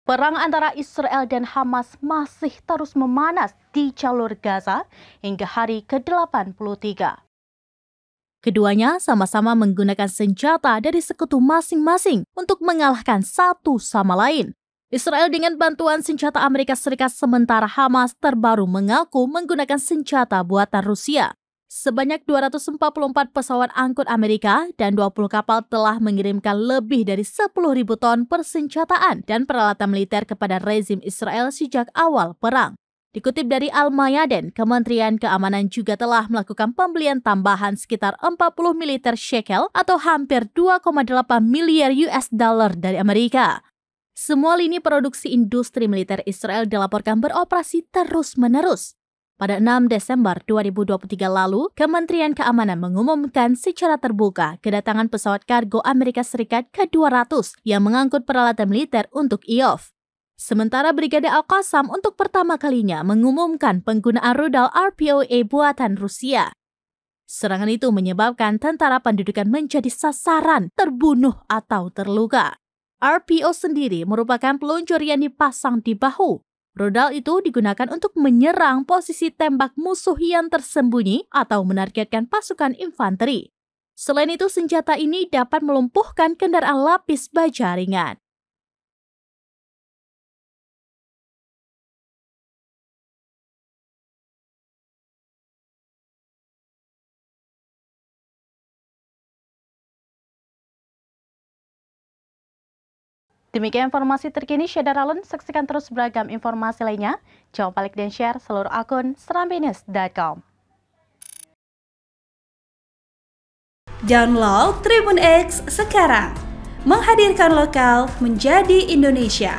Perang antara Israel dan Hamas masih terus memanas di jalur Gaza hingga hari ke-83. Keduanya sama-sama menggunakan senjata dari sekutu masing-masing untuk mengalahkan satu sama lain. Israel dengan bantuan senjata Amerika Serikat, sementara Hamas terbaru mengaku menggunakan senjata buatan Rusia. Sebanyak 244 pesawat angkut Amerika dan 20 kapal telah mengirimkan lebih dari 10.000 ton persenjataan dan peralatan militer kepada rezim Israel sejak awal perang. Dikutip dari Al-Mayadin, Kementerian Keamanan juga telah melakukan pembelian tambahan sekitar 40 militer shekel atau hampir 2,8 miliar US dollar dari Amerika. Semua lini produksi industri militer Israel dilaporkan beroperasi terus-menerus. Pada 6 Desember 2023 lalu, Kementerian Keamanan mengumumkan secara terbuka kedatangan pesawat kargo Amerika Serikat ke-200 yang mengangkut peralatan militer untuk IOF. Sementara Brigade Al-Qassam untuk pertama kalinya mengumumkan penggunaan rudal RPOA buatan Rusia. Serangan itu menyebabkan tentara pendudukan menjadi sasaran, terbunuh atau terluka. RPO sendiri merupakan peluncur yang dipasang di bahu. Rudal itu digunakan untuk menyerang posisi tembak musuh yang tersembunyi atau menargetkan pasukan infanteri. Selain itu, senjata ini dapat melumpuhkan kendaraan lapis baja ringan. Demikian informasi terkini Syedar Alun. Saksikan terus beragam informasi lainnya. Jangan lupa like dan share seluruh akun serambinews.com. Download Tribun X sekarang. Menghadirkan lokal menjadi Indonesia.